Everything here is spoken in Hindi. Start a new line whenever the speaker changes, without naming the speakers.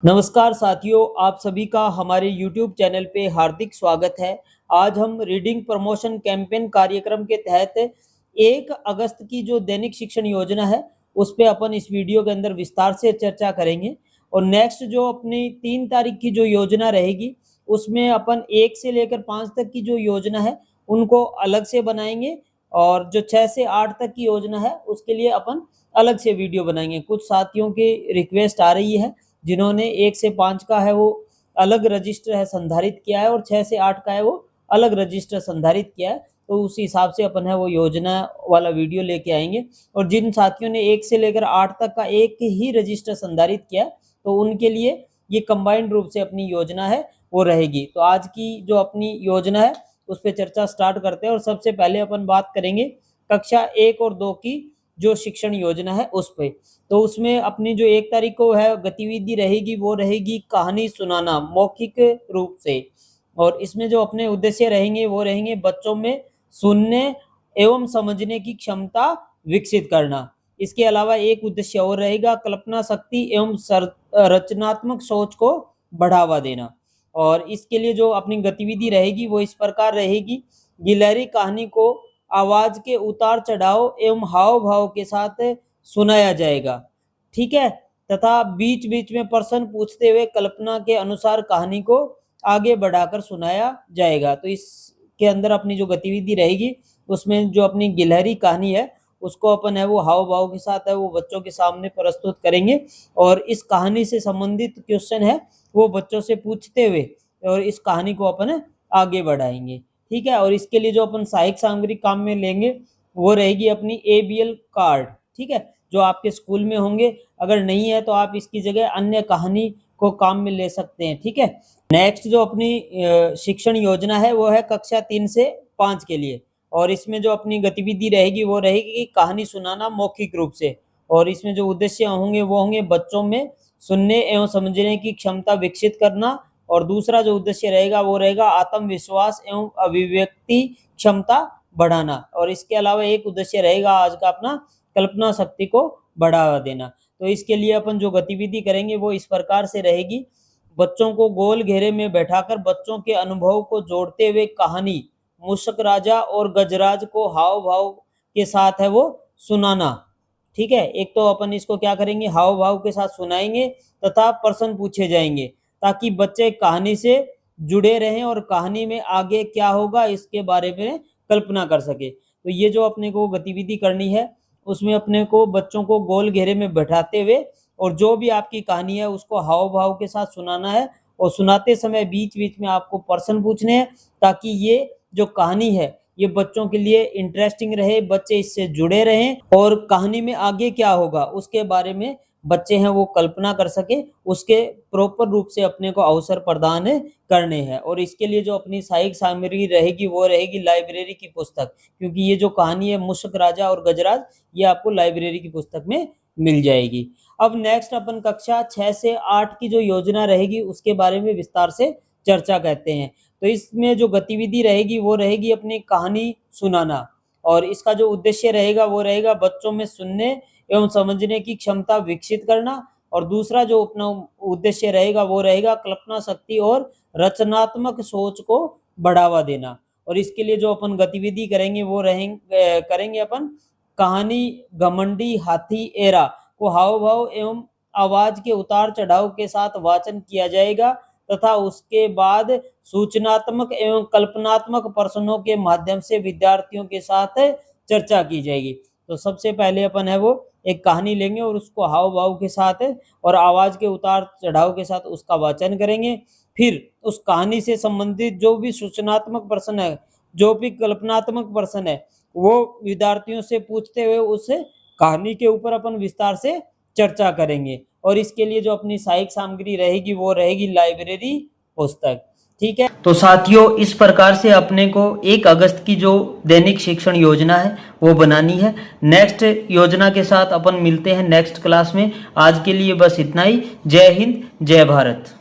नमस्कार साथियों, आप सभी का हमारे YouTube चैनल पे हार्दिक स्वागत है। आज हम रीडिंग प्रमोशन कैंपेन कार्यक्रम के तहत 1 अगस्त की जो दैनिक शिक्षण योजना है, उस पे अपन इस वीडियो के अंदर विस्तार से चर्चा करेंगे। और नेक्स्ट जो अपनी 3 तारीख की जो योजना रहेगी, उसमें अपन 1 से लेकर 5 तक की जो योजना है, उनको अलग से बनाएंगे। और जो 6 से 8 तक की योजना है, उसके लिए अपन अलग से वीडियो बनाएंगे। कुछ साथियों की रिक्वेस्ट आ रही है जिन्होंने 1 से 5 का है वो अलग रजिस्टर है संधारित किया है और 6 से 8 का है वो अलग रजिस्टर संधारित किया है, तो उस हिसाब से अपन है वो योजना वाला वीडियो लेके आएंगे। और जिन साथियों ने 1 से लेकर 8 तक का एक ही रजिस्टर संधारित किया है, तो उनके लिए ये कंबाइंड रूप से अपनी योजना है वो रहेगी। तो आज की जो अपनी योजना है उस पर चर्चा स्टार्ट करते हैं। और सबसे पहले अपन बात करेंगे कक्षा 1 और 2 की जो शिक्षण योजना है उस पे। तो उसमें अपनी जो 1 तारीख को है गतिविधि रहेगी, वो रहेगी कहानी सुनाना मौखिक रूप से। और इसमें जो अपने उद्देश्य रहेंगे वो रहेंगे बच्चों में सुनने एवं समझने की क्षमता विकसित करना। इसके अलावा एक उद्देश्य और रहेगा कल्पना शक्ति एवं रचनात्मक सोच को बढ़ावा देना। और इसके लिए जो अपनी गतिविधि रहेगी वो इस प्रकार रहेगी, गिलहरी कहानी को आवाज के उतार चढ़ाव एवं हाव भाव के साथ सुनाया जाएगा, ठीक है। तथा बीच बीच में प्रश्न पूछते हुए कल्पना के अनुसार कहानी को आगे बढ़ाकर सुनाया जाएगा। तो इसके अंदर अपनी जो गतिविधि रहेगी उसमें जो अपनी गिलहरी कहानी है उसको अपन है वो हाव भाव के साथ है वो बच्चों के सामने प्रस्तुत करेंगे। और इस कहानी से संबंधित क्वेश्चन है वो बच्चों से पूछते हुए और इस कहानी को अपन आगे बढ़ाएंगे, ठीक है। और इसके लिए जो अपन सहायक सामग्री काम में लेंगे वो रहेगी अपनी ABL कार्ड, ठीक है, जो आपके स्कूल में होंगे। अगर नहीं है तो आप इसकी जगह अन्य कहानी को काम में ले सकते हैं, ठीक है। नेक्स्ट जो अपनी शिक्षण योजना है वो है कक्षा 3 से 5 के लिए। और इसमें जो अपनी गतिविधि रहेगी वो रहेगी कहानी सुनाना मौखिक रूप से। और इसमें जो उद्देश्य होंगे वो होंगे बच्चों में सुनने एवं समझने की क्षमता विकसित करना। और दूसरा जो उद्देश्य रहेगा वो रहेगा आत्मविश्वास एवं अभिव्यक्ति क्षमता बढ़ाना। और इसके अलावा एक उद्देश्य रहेगा आज का अपना कल्पना शक्ति को बढ़ावा देना। तो इसके लिए अपन जो गतिविधि करेंगे वो इस प्रकार से रहेगी, बच्चों को गोल घेरे में बैठाकर बच्चों के अनुभव को जोड़ते हुए कहानी मूषक राजा और गजराज को हाव भाव के साथ है वो सुनाना, ठीक है। एक तो अपन इसको क्या करेंगे, हाव भाव के साथ सुनाएंगे तथा प्रश्न पूछे जाएंगे ताकि बच्चे कहानी से जुड़े रहें और कहानी में आगे क्या होगा इसके बारे में कल्पना कर सके। तो ये जो अपने को गतिविधि करनी है उसमें अपने को बच्चों को गोल घेरे में बैठाते हुए और जो भी आपकी कहानी है उसको हाव भाव के साथ सुनाना है। और सुनाते समय बीच बीच में आपको प्रश्न पूछने हैं ताकि ये जो कहानी है ये बच्चों के लिए इंटरेस्टिंग रहे, बच्चे इससे जुड़े रहें और कहानी में आगे क्या होगा उसके बारे में बच्चे हैं वो कल्पना कर सके, उसके प्रॉपर रूप से अपने को अवसर प्रदान करने हैं। और इसके लिए जो अपनी सहायक सामग्री रहेगी वो रहेगी लाइब्रेरी की पुस्तक, क्योंकि ये जो कहानी है मूषक राजा और गजराज ये आपको लाइब्रेरी की पुस्तक में मिल जाएगी। अब नेक्स्ट अपन कक्षा 6 से 8 की जो योजना रहेगी उसके बारे में विस्तार से चर्चा करते हैं। तो इसमें जो गतिविधि रहेगी वो रहेगी अपनी कहानी सुनाना। और इसका जो उद्देश्य रहेगा वो रहेगा बच्चों में सुनने एवं समझने की क्षमता विकसित करना। और दूसरा जो अपना उद्देश्य रहेगा वो रहेगा कल्पना शक्ति और रचनात्मक सोच को बढ़ावा देना। और इसके लिए जो अपन गतिविधि करेंगे वो करेंगे अपन कहानी घमंडी हाथी एरा को हाव भाव एवं आवाज के उतार चढ़ाव के साथ वाचन किया जाएगा तथा उसके बाद सूचनात्मक एवं कल्पनात्मक प्रश्नों के माध्यम से विद्यार्थियों के साथ चर्चा की जाएगी। तो सबसे पहले अपन है वो एक कहानी लेंगे और उसको हाव भाव के साथ और आवाज के उतार चढ़ाव के साथ उसका वाचन करेंगे। फिर उस कहानी से संबंधित जो भी सूचनात्मक प्रश्न है, जो भी कल्पनात्मक प्रश्न है, वो विद्यार्थियों से पूछते हुए उस कहानी के ऊपर अपन विस्तार से चर्चा करेंगे। और इसके लिए जो अपनी सहायक सामग्री रहेगी वो रहेगी लाइब्रेरी पुस्तक, ठीक है। तो साथियों इस प्रकार से अपने को 1 अगस्त की जो दैनिक शिक्षण योजना है वो बनानी है। नेक्स्ट योजना के साथ अपन मिलते हैं नेक्स्ट क्लास में। आज के लिए बस इतना ही। जय हिंद, जय भारत।